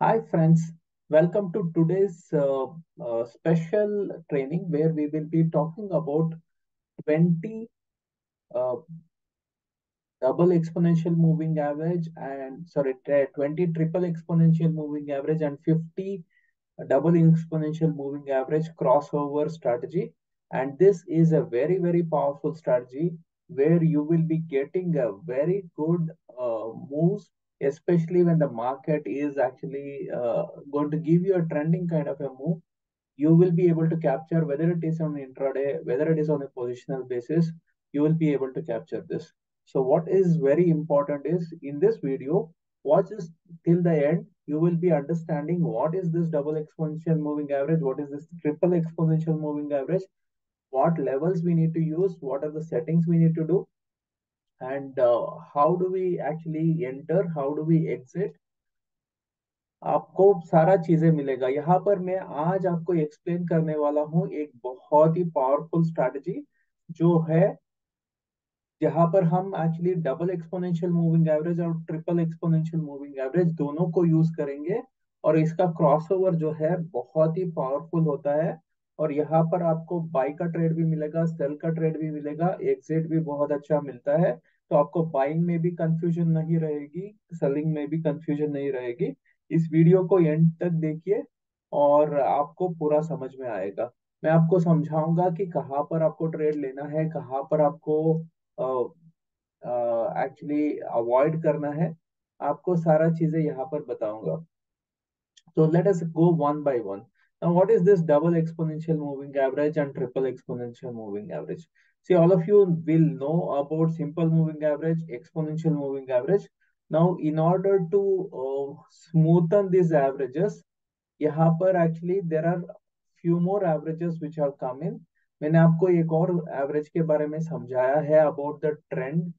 Hi friends, welcome to today's special training where we will be talking about 20 uh, double exponential moving average and 20 triple exponential moving average and 50 double exponential moving average crossover strategy. And this is a very powerful strategy where you will be getting a very good moves, especially when the market is actually going to give you a trending kind of a move. You will be able to capture whether it is on intraday, whether it is on a positional basis, you will be able to capture this. So what is very important is in this video, watch this till the end. You will be understanding what is this double exponential moving average, what is this triple exponential moving average, what levels we need to use, what are the settings we need to do, and how do we actually enter, how do we exit. आपको सारा चीजें मिलेगा यहाँ पर। मैं आज आपको explain करने वाला हूँ एक बहुत ही पावरफुल स्ट्रैटेजी जो है, जहां पर हम actually double exponential moving average और ट्रिपल एक्सपोनेंशियल मूविंग एवरेज दोनों को यूज करेंगे। और इसका क्रॉसओवर जो है बहुत ही पावरफुल होता है। और यहाँ पर आपको बाई का ट्रेड भी मिलेगा, सेल का ट्रेड भी मिलेगा, एग्जिट भी बहुत अच्छा मिलता है। तो आपको बाइंग में भी कंफ्यूजन नहीं रहेगी, सेलिंग में भी कंफ्यूजन नहीं रहेगी। इस वीडियो को एंड तक देखिए और आपको पूरा समझ में आएगा। मैं आपको समझाऊंगा कि कहाँ पर आपको ट्रेड लेना है, कहाँ पर आपको एक्चुअली अवॉइड करना है। आपको सारा चीजें यहाँ पर बताऊंगा। So let us go one by one. Now, what is this double exponential moving average and triple exponential moving average? See, all of you will know about simple moving average, exponential moving average. Now, in order to smoothen these averages, यहाँ पर actually there are few more averages which have come in. मैंने आपको एक और average के बारे में समझाया है about the trend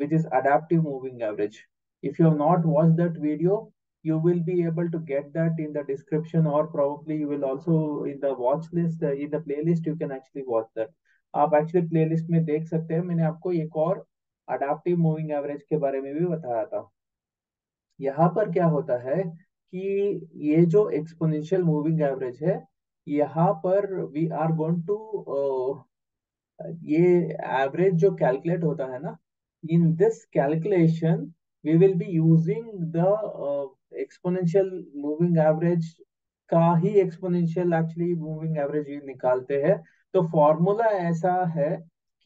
which is adaptive moving average. If you have not watched that video, you will be able to get that in the description, or probably you will also in the watch list, in the playlist you can actually watch that. आप actually playlist में देख सकते हैं, मैंने आपको एक और adaptive moving average के बारे में भी बताया था। यहाँ पर क्या होता है कि ये जो एक्सपोनेंशियल मूविंग एवरेज है, यहाँ पर वी आर गोइंग टू, ये एवरेज जो कैलकुलेट होता है ना, in this calculation we will be using the exponential moving average का ही एक्सपोनेंशियल एक्चुअली मूविंग एवरेज निकालते हैं। तो फॉर्मूला ऐसा है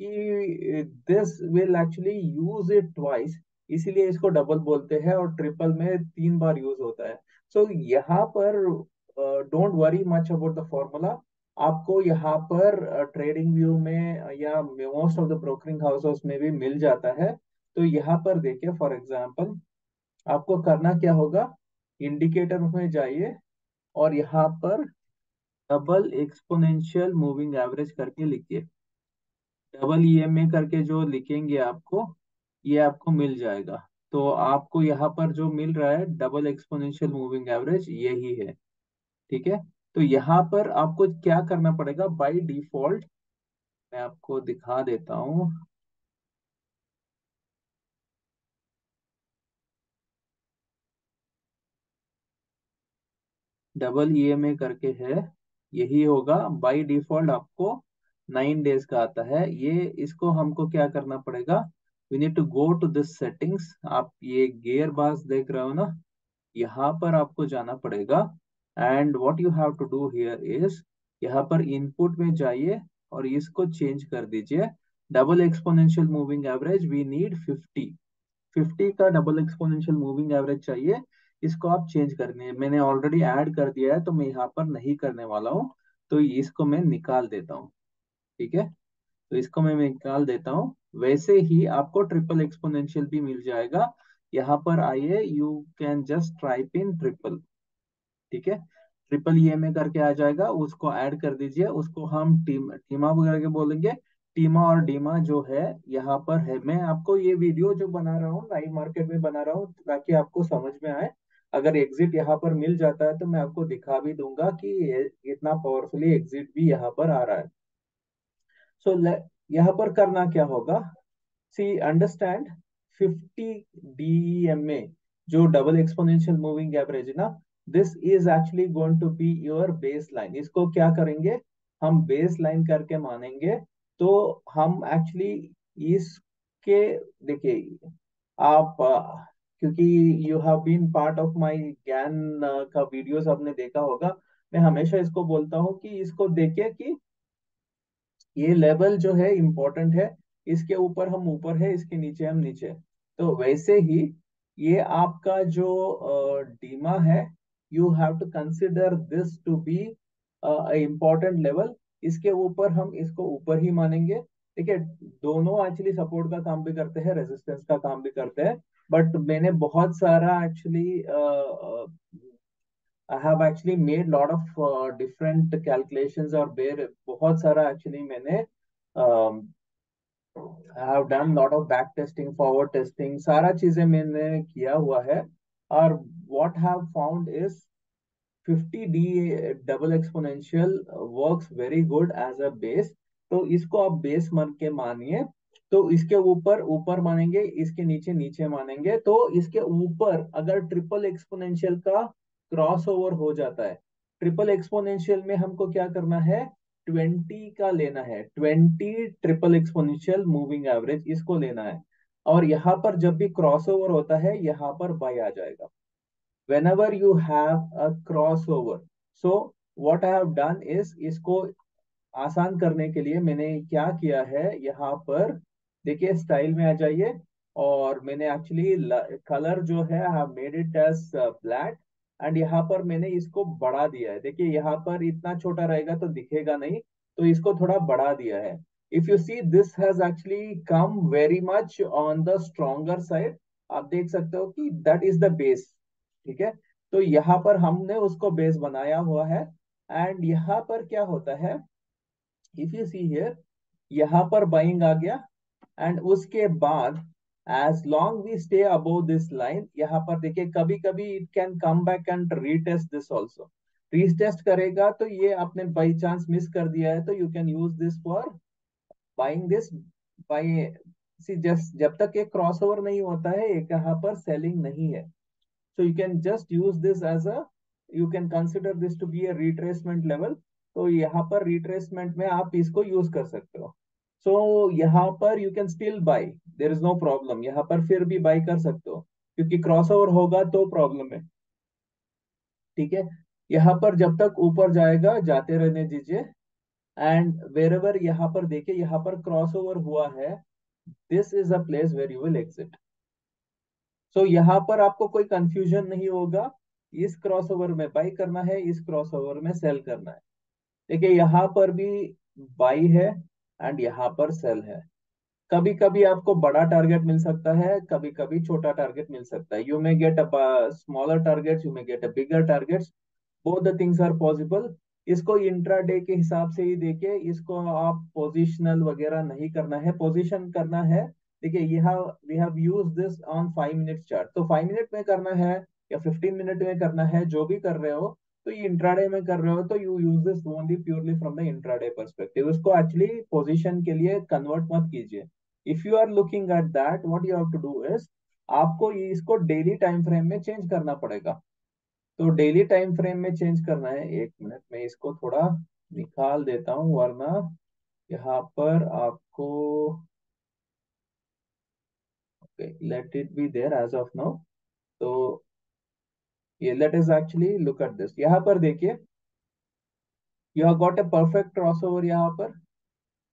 कि this will actually use it twice, इसीलिए इसको डबल बोलते हैं, और ट्रिपल में 3 बार यूज होता है। सो यहाँ पर don't worry much about the formula. आपको यहाँ पर ट्रेडिंग व्यू में या most of the brokering houses में भी मिल जाता है। तो यहाँ पर देखिए, फॉर एग्जांपल आपको करना क्या होगा, इंडिकेटर में जाइए और यहाँ पर डबल एक्सपोनेंशियल मूविंग एवरेज करके लिखिए। डबल ईएमए करके जो लिखेंगे आपको, ये आपको मिल जाएगा। तो आपको यहाँ पर जो मिल रहा है डबल एक्सपोनेंशियल मूविंग एवरेज यही है। ठीक है। तो यहाँ पर आपको क्या करना पड़ेगा बाय डिफॉल्ट, मैं आपको दिखा देता हूँ। डबल ईएमए करके है, यही होगा बाय डिफॉल्ट। आपको 9 डेज का आता है ये। इसको हमको क्या करना पड़ेगा, we need to go to this settings. आप ये गियर बार्स देख रहे हो ना, यहाँ पर आपको जाना पड़ेगा। And what you have to do here is, यहाँ पर इनपुट में जाइए और इसको चेंज कर दीजिए। Double exponential moving average we need 50। 50 का डबल एक्सपोनेंशियल मूविंग एवरेज चाहिए। इसको आप चेंज करनी है, मैंने ऑलरेडी ऐड कर दिया है तो मैं यहाँ पर नहीं करने वाला हूँ। तो इसको मैं निकाल देता हूँ। ठीक है। तो इसको मैं निकाल देता हूँ। वैसे ही आपको ट्रिपल एक्सपोनेंशियल भी मिल जाएगा। यहाँ पर आइए, you can just type in triple. ठीक है। ट्रिपल ईएमए करके आ जाएगा, उसको ऐड कर दीजिए। उसको हम टीमा वगैरह के बोलेंगे। टीमा और डीमा जो है यहाँ पर है। मैं आपको ये वीडियो जो बना रहा हूँ लाइव मार्केट में बना रहा हूँ ताकि आपको समझ में आए। अगर एग्जिट यहाँ पर मिल जाता है तो मैं आपको दिखा भी दूंगा कि इतना पावरफुली एग्जिट भी यहाँ पर आ रहा है। सो यहाँ पर करना क्या होगा, सी अंडरस्टैंड 50 डीएमए जो डबल एक्सपोनेंशियल मूविंग एवरेज है ना, this is actually going to be your base line. इसको क्या करेंगे, हम बेस लाइन करके मानेंगे। तो हम एक्चुअली इसके, देखिए आप क्योंकि you have been part of my ज्ञान का वीडियोस आपने देखा होगा, मैं हमेशा इसको बोलता हूँ कि इसको देखिए कि ये लेवल जो है इम्पोर्टेंट है, इसके ऊपर हम ऊपर है, इसके नीचे हम नीचे। तो वैसे ही ये आपका जो डीमा है, you have to consider this to be important level. इसके ऊपर हम इसको ऊपर ही मानेंगे। ठीक है, दोनों एक्चुअली सपोर्ट का काम भी करते हैं, रेजिस्टेंस का काम भी करते हैं। बट मैंने बहुत सारा actually I have actually made lot of different calculations और बेर बहुत सारा एक्चुअली मैंने I have done lot of back testing, forward testing, सारा चीजें मैंने किया हुआ है। और what have found is 50D double exponential works very good as a base. तो इसको आप बेस मान के मानिए। तो इसके ऊपर ऊपर मानेंगे, इसके नीचे नीचे मानेंगे। तो इसके ऊपर अगर ट्रिपल एक्सपोनेंशियल का क्रॉस ओवर हो जाता है, ट्रिपल एक्सपोनेंशियल में हमको क्या करना है, 20 का लेना है, 20 ट्रिपल एक्सपोनेंशियल मूविंग एवरेज इसको लेना है। और यहाँ पर जब भी क्रॉस ओवर होता है, यहाँ पर बाई आ जाएगा whenever you have a crossover। So what I have done is, इसको आसान करने के लिए मैंने क्या किया है, यहाँ पर देखिए स्टाइल में आ जाइए। और मैंने एक्चुअली कलर जो है I have made it as black. And यहाँ पर मैंने इसको बढ़ा दिया है। देखिए यहाँ पर इतना छोटा रहेगा तो दिखेगा नहीं, तो इसको थोड़ा बढ़ा दिया है। If you see this has actually come very much on the stronger side. आप देख सकते हो कि दैट इज द बेस। ठीक है, तो यहाँ पर हमने उसको बेस बनाया हुआ है। एंड यहाँ पर क्या होता है, इफ यू सी हियर, यहाँ पर बाइंग आ गया। एंड उसके बाद as long we stay above this line, यहाँ पर देखिए कभी कभी it can come back and retest this also. Retest करेगा तो ये आपने बाई चांस मिस कर दिया है, तो you can use this for buying this buy. See just जब तक ये क्रॉस ओवर नहीं होता है, एक यहाँ पर सेलिंग नहीं है। So you can just use this as a, you can consider this to be a retracement level। तो यहाँ पर retracement में आप इसको यूज कर सकते हो। So यहाँ पर you can still buy, there is no problem, यहाँ पर फिर भी बाई कर सकते हो, क्योंकि क्रॉसओवर होगा तो प्रॉब्लम है। ठीक है, यहाँ पर जब तक ऊपर जाएगा जाते रहने दीजिए। एंड वेर एवर यहाँ पर देखिए, यहाँ पर क्रॉसओवर हुआ है, this is a place where you will exit. So यहाँ पर आपको कोई कंफ्यूजन नहीं होगा, इस क्रॉसओवर में बाई करना है, इस क्रॉसओवर में सेल करना है। देखिए यहाँ पर भी बाई है एंड यहाँ पर सेल है। कभी कभी आपको बड़ा टारगेट मिल सकता है, कभी कभी छोटा टारगेट मिल सकता है। You may get a smaller target, you may get a bigger targets, both the things are possible. इसको इंट्राडे के हिसाब से ही देखिए, इसको आप पोजिशनल वगैरह नहीं करना है, पोजीशन करना है। देखिए यहाँ we have use this on 5 minute chart, तो 5 मिनट में करना है या 15 मिनट में करना है, जो भी कर रहे हो। तो ये इंट्राडे में कर रहे हो तो you use this only purely from the intraday perspective, उसको एक्चुअली पोजीशन के लिए कन्वर्ट मत कीजिए। If you are looking at that, what you have to do is, आपको ये इसको डेली टाइम फ्रेम में चेंज करना पड़ेगा। तो डेली टाइम फ्रेम में चेंज करना है, 1 मिनट में इसको थोड़ा निकाल देता हूँ, वरना यहाँ पर आपको, let it be there as of now. तो ये let is actually look at this, यहाँ पर देखिए you have got a perfect crossover. यहाँ पर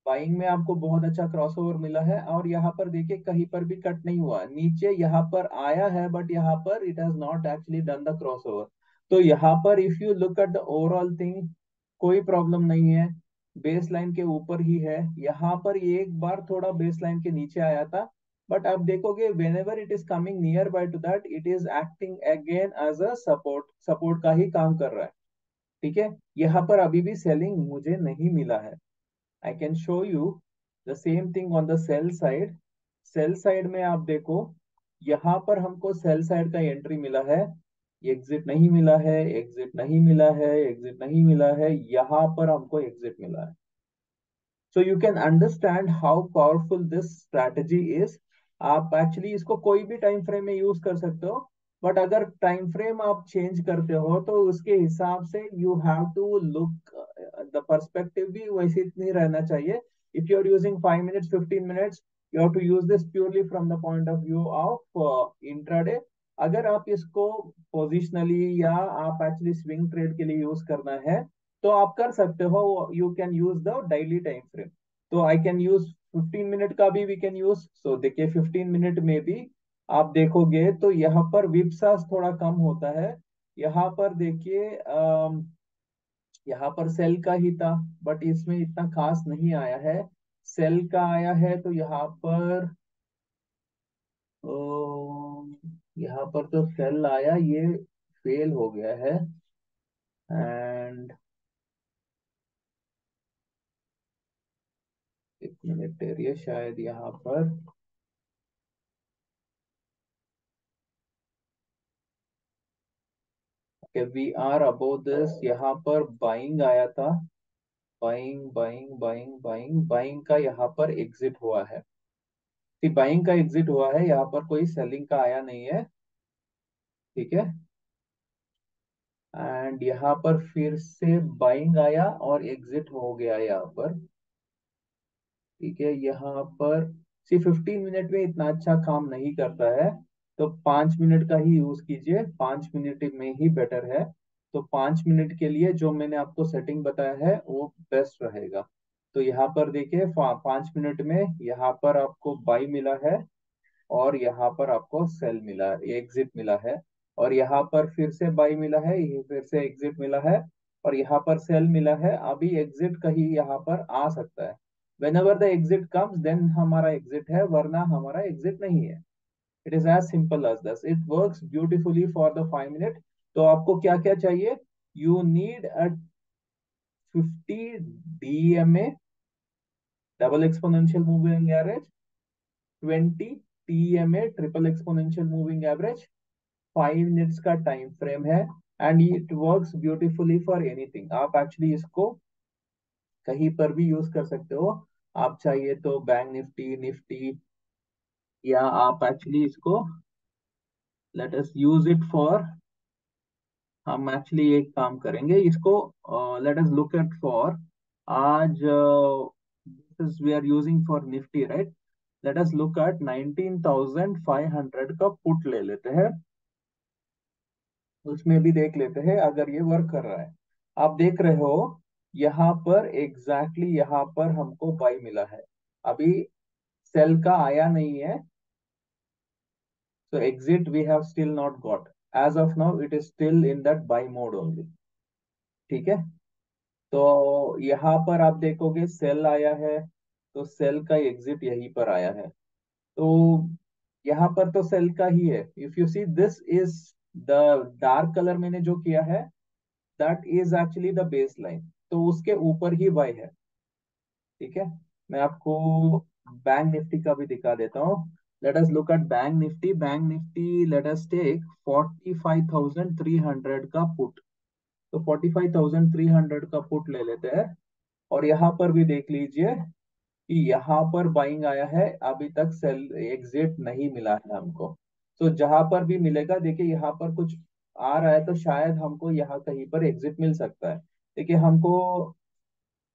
बाइंग में आपको बहुत अच्छा क्रॉसओवर मिला है। और यहाँ पर देखिए कहीं पर भी कट नहीं हुआ, नीचे यहाँ पर आया है बट यहाँ पर it has not actually done the crossover. तो यहाँ पर if you look at the overall thing, कोई प्रॉब्लम नहीं है, बेस लाइन के ऊपर ही है। यहाँ पर ये एक बार थोड़ा बेस लाइन के नीचे आया था, बट आप देखोगे whenever it is coming nearby to that, it is acting again as a support, support का ही काम कर रहा है। ठीक है, यहाँ पर अभी भी सेलिंग मुझे नहीं मिला है। I can show you the same thing on the sell side। Sell side में आप देखो, यहाँ पर हमको सेल साइड का एंट्री मिला है, एग्जिट नहीं मिला है, एग्जिट नहीं मिला है, एग्जिट नहीं मिला है, यहाँ पर हमको एग्जिट मिला है। So you can understand how powerful this strategy is. आप एक्चुअली इसको कोई भी टाइम फ्रेम में यूज कर सकते हो, बट अगर टाइम फ्रेम आप चेंज करते हो तो उसके हिसाब से you have to look, the perspective भी वैसे नहीं रहना चाहिए. If you are using 5 minutes 15 minutes, you have to use this purely from the point of view of intraday. अगर आप इसको पोजिशनली या आप एक्चुअली स्विंग ट्रेड के लिए यूज करना है तो आप कर सकते हो. You can use the daily time frame. तो आई कैन यूज 15 मिनट का भी वी कैन यूज. सो देखिए 15 मिनट में भी आप देखोगे तो यहाँ पर विप्सास थोड़ा कम होता है. यहाँ पर देखिए यहाँ पर सेल का ही था, बट इसमें इतना खास नहीं आया है. सेल का आया है तो यहाँ पर यहाँ पर तो सेल आया, ये फेल हो गया है. एंड एक मिनट ठहरिए, शायद यहाँ पर वी आर अबोव दिस. यहाँ पर बाइंग आया था. Buying buying buying buying buying का यहाँ पर एग्जिट हुआ है. बाइंग का एग्जिट हुआ है, यहाँ पर कोई सेलिंग का आया नहीं है. ठीक है. एंड यहाँ पर फिर से बाइंग आया और एग्जिट हो गया यहाँ पर. ठीक है. यहाँ पर 15 मिनट में इतना अच्छा काम नहीं करता है, तो 5 मिनट का ही यूज कीजिए. 5 मिनट में ही बेटर है. तो 5 मिनट के लिए जो मैंने आपको सेटिंग बताया है वो बेस्ट रहेगा. तो यहाँ पर देखिए 5 मिनट में यहाँ पर आपको बाई मिला है और यहाँ पर आपको सेल मिला है, एग्जिट मिला है. और यहाँ पर फिर से बाई मिला है, ये फिर से एग्जिट मिला है. और यहाँ पर सेल मिला है. अभी एग्जिट कहीं यहाँ पर आ सकता है. Whenever the exit comes then हमारा एग्जिट है, वरना हमारा एग्जिट नहीं है. It is as simple as this. It works beautifully for the 5 minute. तो आपको क्या क्या चाहिए? You need a 50 DMA, double exponential moving average. 20 TMA, triple exponential moving average. 5 minutes का टाइम फ्रेम है. And it works beautifully for anything. आप actually इसको कहीं पर भी यूज कर सकते हो. आप चाहिए तो बैंक निफ्टी, निफ्टी, या आप एक्चुअली इसको let us use it for, हम एक्चुअली एक काम करेंगे इसको. Let us look at for आज this we are using for Nifty, right? Let us look at 19,500 का पुट ले लेते हैं. उसमें भी देख लेते हैं अगर ये वर्क कर रहा है. आप देख रहे हो यहाँ पर एग्जैक्टली यहाँ पर हमको बाई मिला है. अभी सेल का आया नहीं है. So exit we have still not got. As of now, it is still in that buy mode only. ठीक है. तो यहाँ पर आप देखोगे सेल आया है, तो सेल का एग्जिट यहीं पर आया है. तो यहाँ पर तो सेल का ही है. If you see this is the dark colour मैंने जो किया है, that is actually the base line. तो उसके ऊपर ही बाय है. ठीक है. मैं आपको बैंक निफ्टी का भी दिखा देता हूँ. Let us look at bank Nifty. Bank Nifty let us take 45,300 का पुट. तो 45,300 का पुट ले लेते हैं. और यहाँ पर भी देख लीजिए कि यहाँ पर बाइंग आया है, अभी तक सेल एग्जिट नहीं मिला है हमको. तो जहां पर भी मिलेगा, देखिए यहाँ पर कुछ आ रहा है तो शायद हमको यहाँ कहीं पर एग्जिट मिल सकता है. देखिए हमको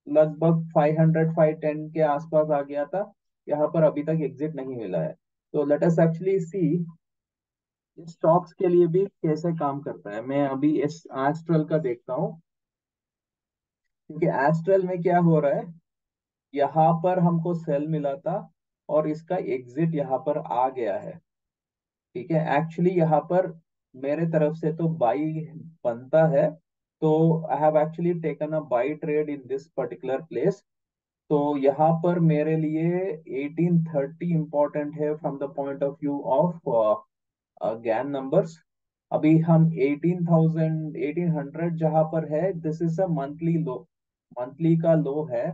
लगभग 500 510 के आसपास आ गया था. यहाँ पर अभी तक एग्जिट नहीं मिला है. तो लेट अस एक्चुअली सी इस स्टॉक्स के लिए भी कैसे काम करता है. मैं अभी इस एस्ट्रल का देखता हूँ. क्योंकि एस्ट्रल में क्या हो रहा है, यहाँ पर हमको सेल मिला था और इसका एग्जिट यहाँ पर आ गया है. ठीक है. एक्चुअली यहाँ पर मेरे तरफ से तो बाई बनता है. तो I have actually taken a buy trade in this particular place. तो यहाँ पर मेरे लिए 1830 इंपॉर्टेंट है from the point of view of Gann numbers. अभी हम 18,000 1800 जहां पर है, this is a monthly low. Monthly का लो है.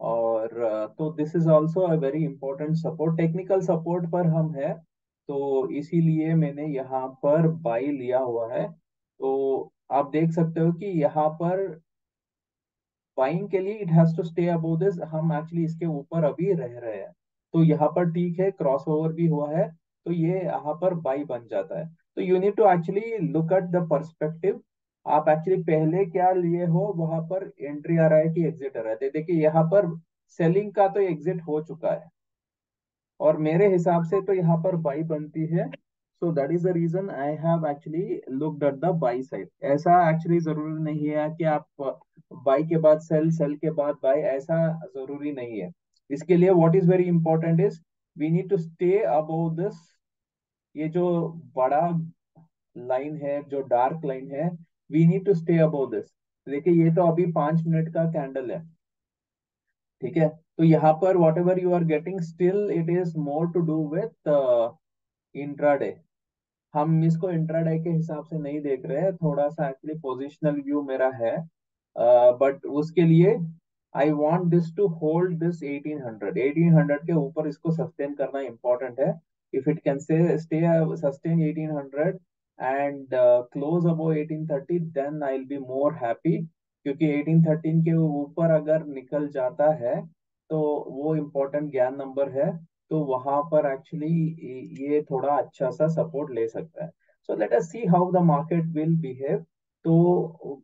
और तो this is also a very important support. Technical support पर हम है, तो इसीलिए मैंने यहाँ पर बाई लिया हुआ है. तो आप देख सकते हो कि यहाँ पर बाइंग के लिए it has to stay above this. हम एक्चुअली इसके ऊपर अभी रह रहे हैं. तो यहाँ पर ठीक है, क्रॉस ओवर भी हुआ है, तो ये यहाँ पर बाई बन जाता है. तो you need to actually look at the perspective. आप एक्चुअली पहले क्या लिए हो, वहां पर एंट्री आ रहा है कि एग्जिट आ रहा है। तो देखिए यहाँ पर सेलिंग का तो एग्जिट हो चुका है, और मेरे हिसाब से तो यहाँ पर बाई बनती है। So that is the reason I have actually looked at the buy side. ऐसा एक्चुअली जरूरी नहीं है कि आप बाई के बाद सेल, सेल के बाद बाई, ऐसा जरूरी नहीं है। इसके लिए what is very important is we need to stay above this. ये जो बड़ा लाइन है, जो डार्क लाइन है, we need to stay above this. देखिए ये तो अभी 5 मिनट का कैंडल है, ठीक है। तो यहाँ पर whatever you are getting, still it is more to do with intraday. हम इसको इंट्राडे के हिसाब से नहीं देख रहे हैं, थोड़ा सा एक्चुअली पोजिशनल व्यू मेरा है। बट उसके लिए I want this to hold this 1800, 1800 के ऊपर इसको सस्टेन करना इंपॉर्टेंट है। If it can say stay sustain 1800 and close above 1830, then I will be more happy. क्योंकि 1813 के ऊपर अगर निकल जाता है तो वो इम्पोर्टेंट ज्ञान नंबर है। तो वहां पर एक्चुअली ये थोड़ा अच्छा सा सपोर्ट ले सकता है। So let us see how the market will behave. तो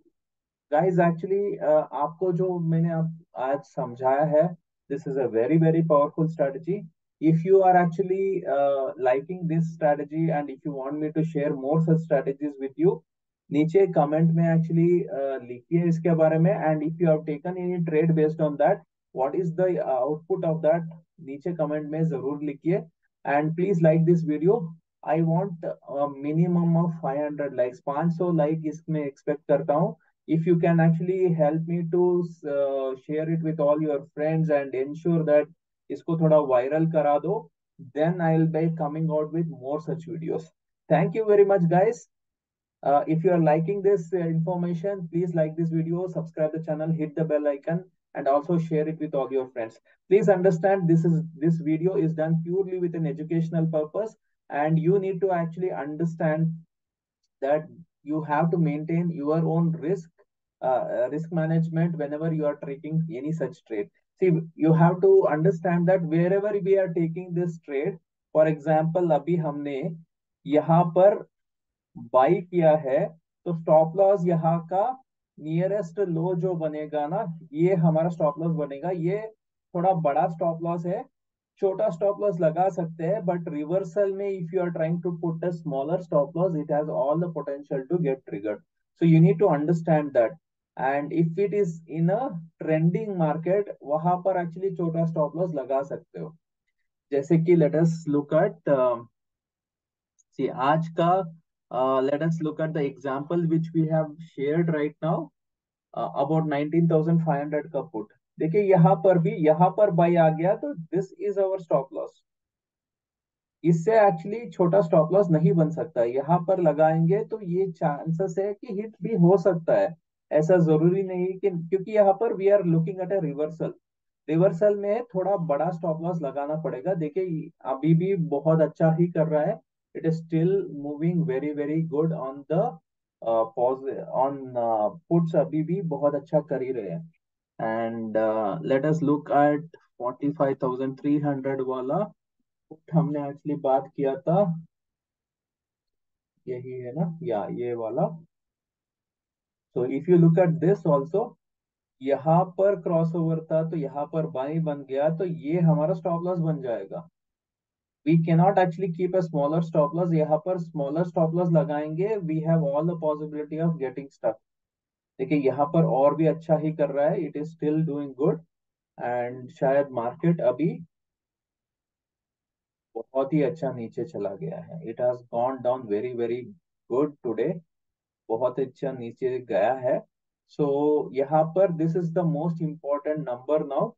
गाइस एक्चुअली आपको जो मैंने आप आज समझाया है, this is a very very powerful strategy. If you are actually liking this strategy and if you want me to share more such strategies with you, नीचे comment में एक्चुअली लिखिए इसके बारे में। And if you have taken any trade based on that, what is the output of that, नीचे comment में जरूर लिखिए। And please like this video. I want minimum of 500 likes, 500 like इसमें एक्सपेक्ट करता हूँ। if you can actually help me to share it with all your friends and ensure that इसको थोड़ा viral करा दो, then I'll be coming out with more such videos. Thank you very much guys. If you are liking this information, please like this video, subscribe the channel, hit the bell icon, and also share it with all your friends. Please understand this video is done purely with an educational purpose, and you need to actually understand that you have to maintain your own risk management whenever you are taking any such trade. See, you have to understand that wherever we are taking this trade, for example अभी हमने यहाँ पर by किया है, तो stop loss यहाँ का nearest लो जो बनेगा ना, ये हमारा स्टॉप लॉस बनेगा। ये थोड़ा बड़ा स्टॉप लॉस है, छोटा स्टॉप लॉस लगा सकते हैं, बट रिवर्सल में if you are trying to put a smaller stop loss, it has all the potential to get triggered. So you need to understand that. And if it is in a trending market, वहां पर actually छोटा stop loss लगा सकते हो। जैसे कि late us look eight सी आज का, let us look at the example which we have shared right now, about 19,500 का पुट। देखिए यहाँ पर भी, यहाँ पर बाई आ गया, तो this is our stop loss. इससे एक्चुअली छोटा स्टॉप लॉस नहीं बन सकता है। यहाँ पर लगाएंगे तो ये चांसेस है कि हिट भी हो सकता है, ऐसा जरूरी नहीं कि, क्योंकि यहाँ पर we are looking at a reversal. Reversal में थोड़ा बड़ा स्टॉप लॉस लगाना पड़ेगा। देखिए अभी भी बहुत अच्छा ही कर रहा है, it is still moving very very good on the on puts, अभी भी बहुत अच्छा कर ही रहे हैं। And let us look eight 45,300 वाला पुट हमने एक्चुअली बात किया था, यही है ना, या ये वाला। So if you look at this also, यहाँ पर क्रॉस ओवर था, तो यहाँ पर बाई बन गया, तो ये हमारा स्टॉप लॉस बन जाएगा। We cannot actually keep a smaller stop loss. यहाँ पर स्मॉलर स्टॉप लॉस लगाएंगे, we have all the possibility of getting stuck. देखिए यहाँ पर और भी अच्छा ही कर रहा है, it is still doing good. And शायद मार्केट अभी बहुत ही अच्छा नीचे चला गया है, it has gone down very very good today, बहुत अच्छा नीचे गया है। सो यहाँ पर this is the most important number now.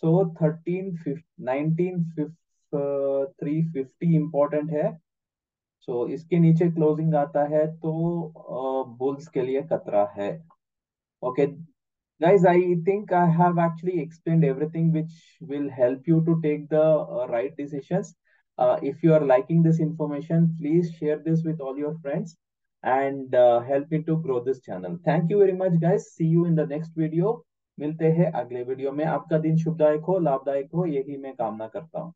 So 350 important है। सो इसके नीचे क्लोजिंग आता है तो बुल्स के लिए खतरा है। Okay guys, I think I have actually explained everything which will help you to take the right decisions. If you are liking this information, please share this with all your friends and help me to grow this channel. Thank you very much guys, see you in the next video। मिलते हैं अगले video में। आपका दिन शुभदायक हो, लाभदायक हो, यही मैं कामना करता हूँ।